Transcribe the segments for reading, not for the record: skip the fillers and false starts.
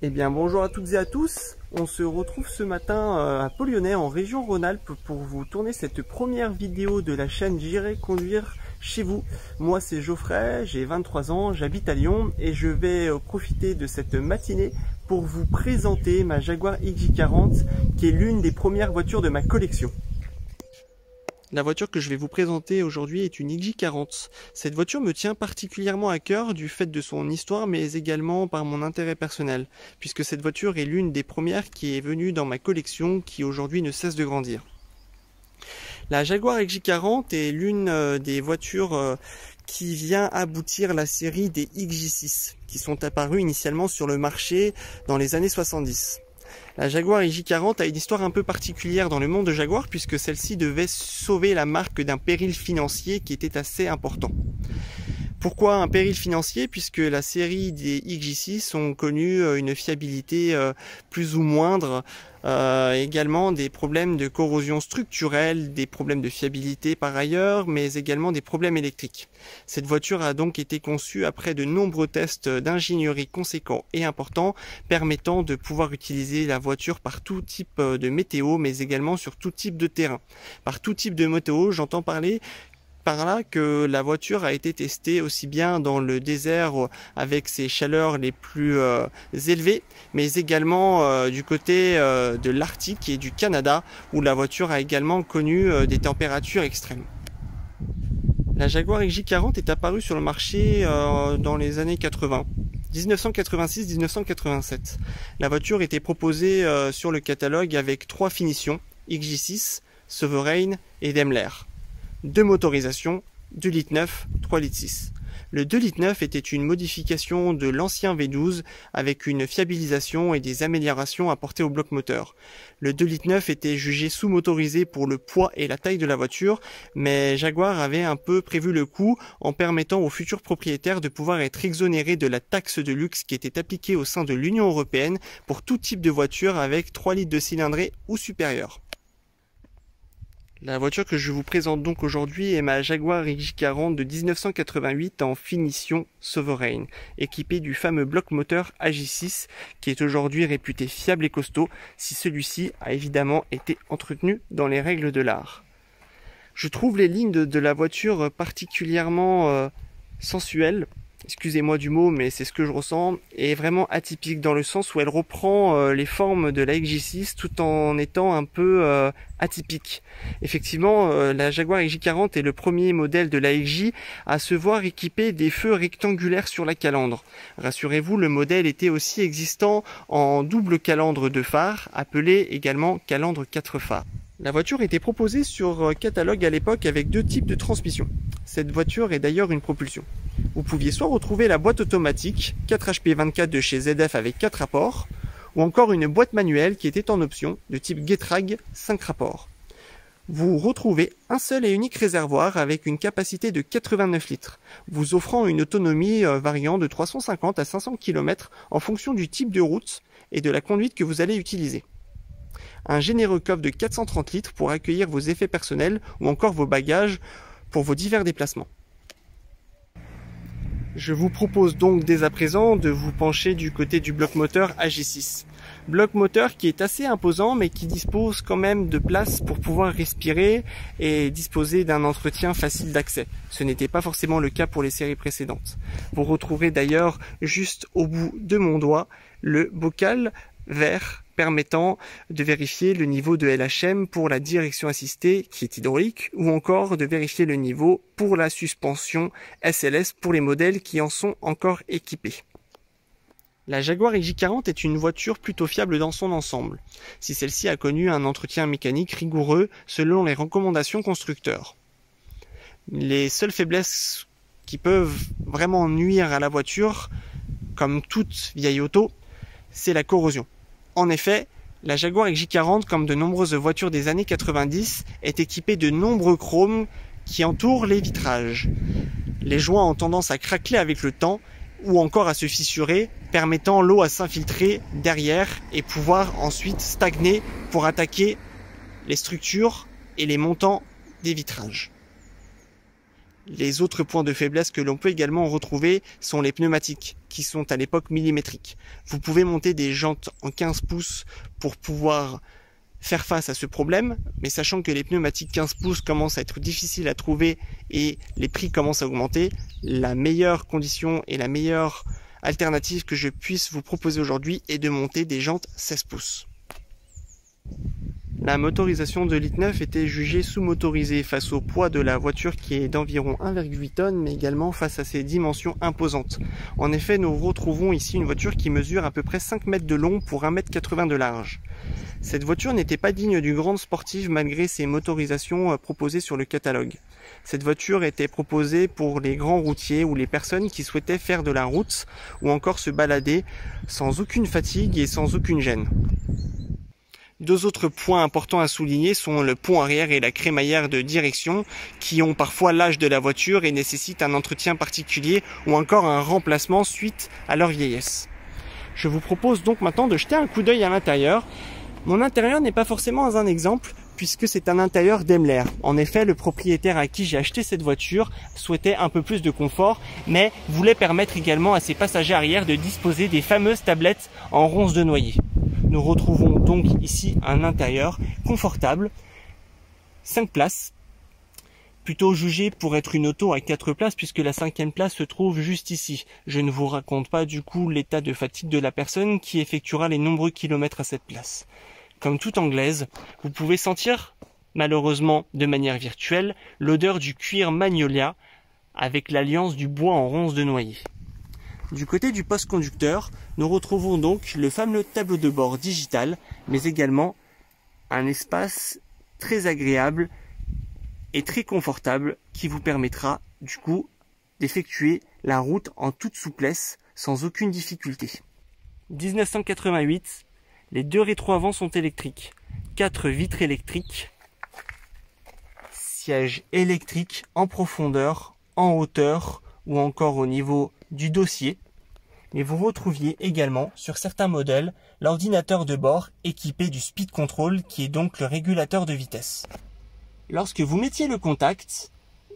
Eh bien bonjour à toutes et à tous, on se retrouve ce matin à Pau-Lyonnais en région Rhône-Alpes pour vous tourner cette première vidéo de la chaîne J'irai conduire chez vous. Moi c'est Geoffrey, j'ai 23 ans, j'habite à Lyon et je vais profiter de cette matinée pour vous présenter ma Jaguar XJ40 qui est l'une des premières voitures de ma collection. La voiture que je vais vous présenter aujourd'hui est une XJ40. Cette voiture me tient particulièrement à cœur du fait de son histoire mais également par mon intérêt personnel, puisque cette voiture est l'une des premières qui est venue dans ma collection qui aujourd'hui ne cesse de grandir. La Jaguar XJ40 est l'une des voitures qui vient aboutir la série des XJ6 qui sont apparues initialement sur le marché dans les années 70. La Jaguar XJ40 a une histoire un peu particulière dans le monde de Jaguar puisque celle-ci devait sauver la marque d'un péril financier qui était assez important. Pourquoi un péril financier? Puisque la série des XJ6 ont connu une fiabilité plus ou moindre, également des problèmes de corrosion structurelle, des problèmes de fiabilité par ailleurs, mais également des problèmes électriques. Cette voiture a donc été conçue après de nombreux tests d'ingénierie conséquents et importants, permettant de pouvoir utiliser la voiture par tout type de météo, mais également sur tout type de terrain. Par tout type de météo, j'entends parler par là que la voiture a été testée aussi bien dans le désert avec ses chaleurs les plus élevées, mais également du côté de l'Arctique et du Canada, où la voiture a également connu des températures extrêmes. La Jaguar XJ40 est apparue sur le marché dans les années 80. 1986-1987. La voiture était proposée sur le catalogue avec 3 finitions, XJ6, Sovereign et Daimler. 2 motorisations, 2 litres 9, 3 litres 6. Le 2 litres 9 était une modification de l'ancien V12 avec une fiabilisation et des améliorations apportées au bloc moteur. Le 2 litres 9 était jugé sous-motorisé pour le poids et la taille de la voiture, mais Jaguar avait un peu prévu le coup en permettant aux futurs propriétaires de pouvoir être exonérés de la taxe de luxe qui était appliquée au sein de l'Union européenne pour tout type de voiture avec 3 litres de cylindrée ou supérieur. La voiture que je vous présente donc aujourd'hui est ma Jaguar XJ40 de 1988 en finition Sovereign, équipée du fameux bloc moteur AJ6 qui est aujourd'hui réputé fiable et costaud si celui-ci a évidemment été entretenu dans les règles de l'art. Je trouve les lignes de la voiture particulièrement sensuelles. Excusez-moi du mot, mais c'est ce que je ressens, et vraiment atypique dans le sens où elle reprend les formes de la XJ6 tout en étant un peu atypique. Effectivement, la Jaguar XJ40 est le premier modèle de la XJ à se voir équipé des feux rectangulaires sur la calandre. Rassurez-vous, le modèle était aussi existant en double calandre de phare, appelé également calandre 4 phares. La voiture était proposée sur catalogue à l'époque avec 2 types de transmission. Cette voiture est d'ailleurs une propulsion. Vous pouviez soit retrouver la boîte automatique 4HP24 de chez ZF avec 4 rapports, ou encore une boîte manuelle qui était en option de type Getrag 5 rapports. Vous retrouvez un seul et unique réservoir avec une capacité de 89 litres, vous offrant une autonomie variant de 350 à 500 km en fonction du type de route et de la conduite que vous allez utiliser. Un généreux coffre de 430 litres pour accueillir vos effets personnels ou encore vos bagages pour vos divers déplacements. Je vous propose donc dès à présent de vous pencher du côté du bloc moteur AJ6. Bloc moteur qui est assez imposant mais qui dispose quand même de place pour pouvoir respirer et disposer d'un entretien facile d'accès. Ce n'était pas forcément le cas pour les séries précédentes. Vous retrouverez d'ailleurs juste au bout de mon doigt le bocal vert permettant de vérifier le niveau de LHM pour la direction assistée qui est hydraulique ou encore de vérifier le niveau pour la suspension SLS pour les modèles qui en sont encore équipés. La Jaguar XJ40 est une voiture plutôt fiable dans son ensemble, si celle-ci a connu un entretien mécanique rigoureux selon les recommandations constructeurs. Les seules faiblesses qui peuvent vraiment nuire à la voiture, comme toute vieille auto, c'est la corrosion. En effet, la Jaguar XJ40, comme de nombreuses voitures des années 90, est équipée de nombreux chromes qui entourent les vitrages. Les joints ont tendance à craquer avec le temps ou encore à se fissurer, permettant l'eau à s'infiltrer derrière et pouvoir ensuite stagner pour attaquer les structures et les montants des vitrages. Les autres points de faiblesse que l'on peut également retrouver sont les pneumatiques, qui sont à l'époque millimétriques. Vous pouvez monter des jantes en 15 pouces pour pouvoir faire face à ce problème, mais sachant que les pneumatiques 15 pouces commencent à être difficiles à trouver et les prix commencent à augmenter, la meilleure condition et la meilleure alternative que je puisse vous proposer aujourd'hui est de monter des jantes 16 pouces. La motorisation de l'I9 était jugée sous-motorisée face au poids de la voiture qui est d'environ 1,8 tonnes, mais également face à ses dimensions imposantes. En effet, nous retrouvons ici une voiture qui mesure à peu près 5 mètres de long pour 1,80 m de large. Cette voiture n'était pas digne du Grand Sportive malgré ses motorisations proposées sur le catalogue. Cette voiture était proposée pour les grands routiers ou les personnes qui souhaitaient faire de la route ou encore se balader sans aucune fatigue et sans aucune gêne. Deux autres points importants à souligner sont le pont arrière et la crémaillère de direction qui ont parfois l'âge de la voiture et nécessitent un entretien particulier ou encore un remplacement suite à leur vieillesse. Je vous propose donc maintenant de jeter un coup d'œil à l'intérieur. Mon intérieur n'est pas forcément un exemple puisque c'est un intérieur Daimler. En effet, le propriétaire à qui j'ai acheté cette voiture souhaitait un peu plus de confort, mais voulait permettre également à ses passagers arrière de disposer des fameuses tablettes en ronces de noyer. Nous retrouvons donc ici un intérieur confortable, 5 places, plutôt jugé pour être une auto à 4 places puisque la 5e place se trouve juste ici. Je ne vous raconte pas du coup l'état de fatigue de la personne qui effectuera les nombreux kilomètres à cette place. Comme toute anglaise, vous pouvez sentir, malheureusement de manière virtuelle, l'odeur du cuir Magnolia avec l'alliance du bois en ronces de noyer. Du côté du poste conducteur, nous retrouvons donc le fameux tableau de bord digital, mais également un espace très agréable et très confortable qui vous permettra du coup d'effectuer la route en toute souplesse sans aucune difficulté. 1988, les 2 rétros avant sont électriques, 4 vitres électriques, sièges électriques en profondeur, en hauteur ou encore au niveau du dossier. Mais vous retrouviez également sur certains modèles l'ordinateur de bord équipé du speed control qui est donc le régulateur de vitesse. Lorsque vous mettiez le contact,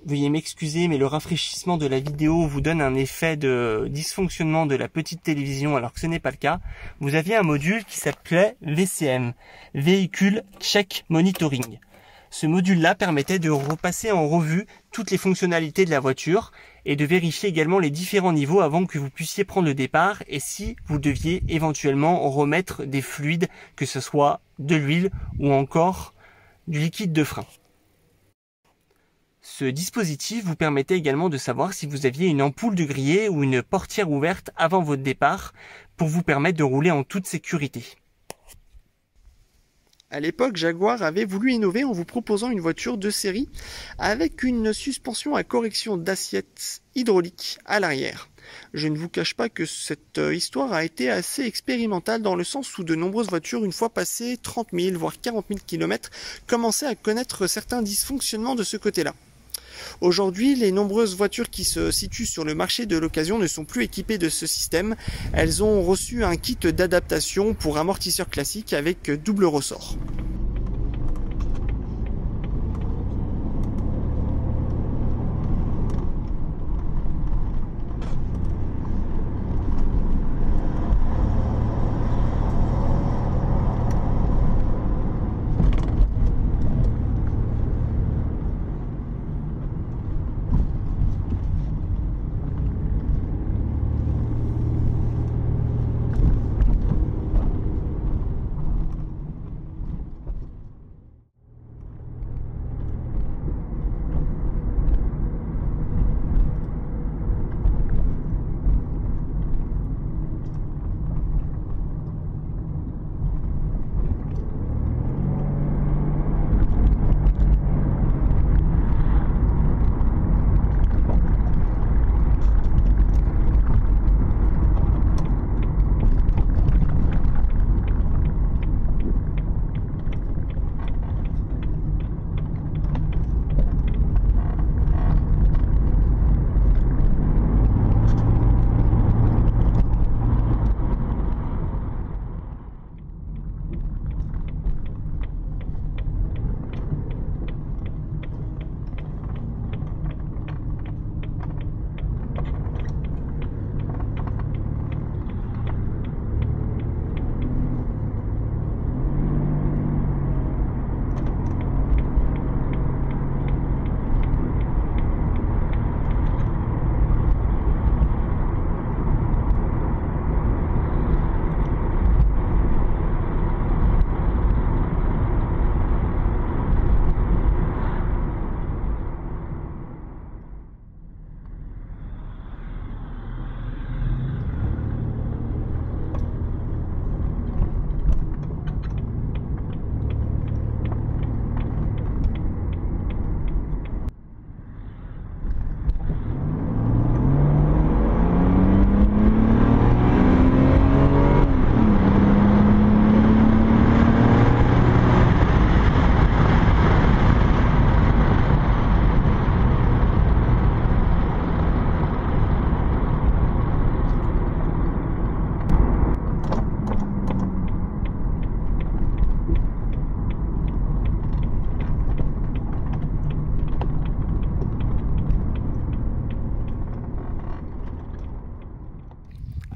veuillez m'excuser mais le rafraîchissement de la vidéo vous donne un effet de dysfonctionnement de la petite télévision alors que ce n'est pas le cas, vous aviez un module qui s'appelait VCM, Véhicule Check Monitoring. Ce module-là permettait de repasser en revue toutes les fonctionnalités de la voiture et de vérifier également les différents niveaux avant que vous puissiez prendre le départ et si vous deviez éventuellement remettre des fluides, que ce soit de l'huile ou encore du liquide de frein. Ce dispositif vous permettait également de savoir si vous aviez une ampoule de grillé ou une portière ouverte avant votre départ pour vous permettre de rouler en toute sécurité. À l'époque, Jaguar avait voulu innover en vous proposant une voiture de série avec une suspension à correction d'assiette hydraulique à l'arrière. Je ne vous cache pas que cette histoire a été assez expérimentale dans le sens où de nombreuses voitures, une fois passées 30 000 voire 40 000 km, commençaient à connaître certains dysfonctionnements de ce côté-là. Aujourd'hui, les nombreuses voitures qui se situent sur le marché de l'occasion ne sont plus équipées de ce système. Elles ont reçu un kit d'adaptation pour amortisseur classique avec double ressort.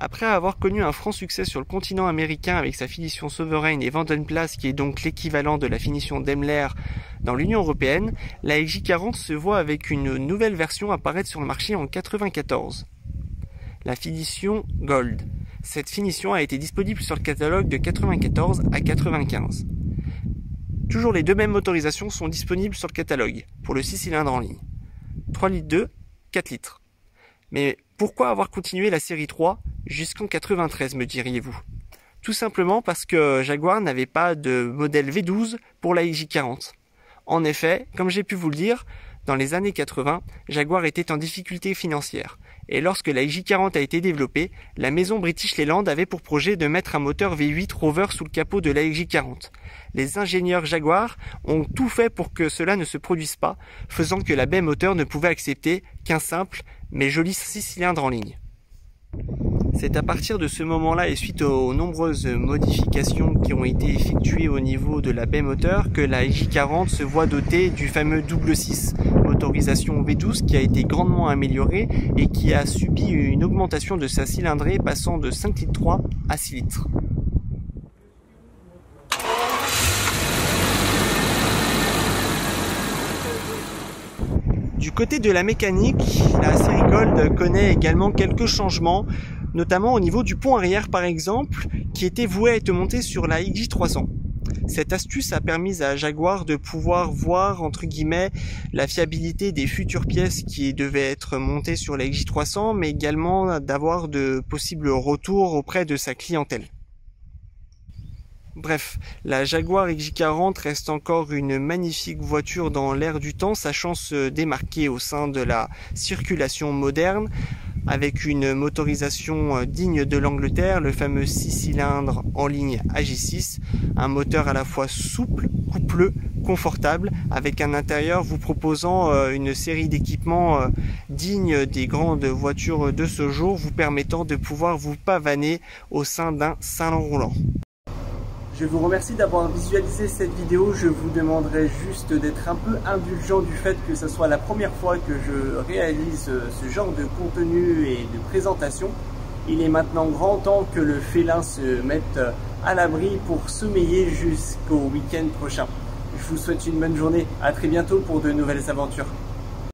Après avoir connu un franc succès sur le continent américain avec sa finition Sovereign et Vandenplas, qui est donc l'équivalent de la finition Daimler dans l'Union européenne, la XJ40 se voit avec une nouvelle version apparaître sur le marché en 1994. La finition Gold. Cette finition a été disponible sur le catalogue de 1994 à 1995. Toujours les deux mêmes motorisations sont disponibles sur le catalogue, pour le 6 cylindres en ligne. 3 litres 2, 4 litres. Mais pourquoi avoir continué la série 3 jusqu'en 93, me diriez-vous? Tout simplement parce que Jaguar n'avait pas de modèle V12 pour la XJ40. En effet, comme j'ai pu vous le dire, dans les années 80, Jaguar était en difficulté financière. Et lorsque la XJ40 a été développée, la maison British Leyland avait pour projet de mettre un moteur V8 Rover sous le capot de la XJ40. Les ingénieurs Jaguar ont tout fait pour que cela ne se produise pas, faisant que la baie moteur ne pouvait accepter qu'un simple mais joli 6 cylindres en ligne. C'est à partir de ce moment-là et suite aux nombreuses modifications qui ont été effectuées au niveau de la baie moteur que la XJ40 se voit dotée du fameux double 6, motorisation V12 qui a été grandement améliorée et qui a subi une augmentation de sa cylindrée passant de 5,3 litres à 6 litres. Du côté de la mécanique, la série Gold connaît également quelques changements, notamment au niveau du pont arrière par exemple, qui était voué à être monté sur la XJ300. Cette astuce a permis à Jaguar de pouvoir voir, entre guillemets, la fiabilité des futures pièces qui devaient être montées sur la XJ300, mais également d'avoir de possibles retours auprès de sa clientèle. Bref, la Jaguar XJ40 reste encore une magnifique voiture dans l'air du temps, sachant se démarquer au sein de la circulation moderne, avec une motorisation digne de l'Angleterre, le fameux 6 cylindres en ligne AJ6, un moteur à la fois souple, coupleux, confortable, avec un intérieur vous proposant une série d'équipements dignes des grandes voitures de ce jour, vous permettant de pouvoir vous pavaner au sein d'un salon roulant. Je vous remercie d'avoir visualisé cette vidéo. Je vous demanderai juste d'être un peu indulgent du fait que ce soit la première fois que je réalise ce genre de contenu et de présentation. Il est maintenant grand temps que le félin se mette à l'abri pour sommeiller jusqu'au week-end prochain. Je vous souhaite une bonne journée. À très bientôt pour de nouvelles aventures.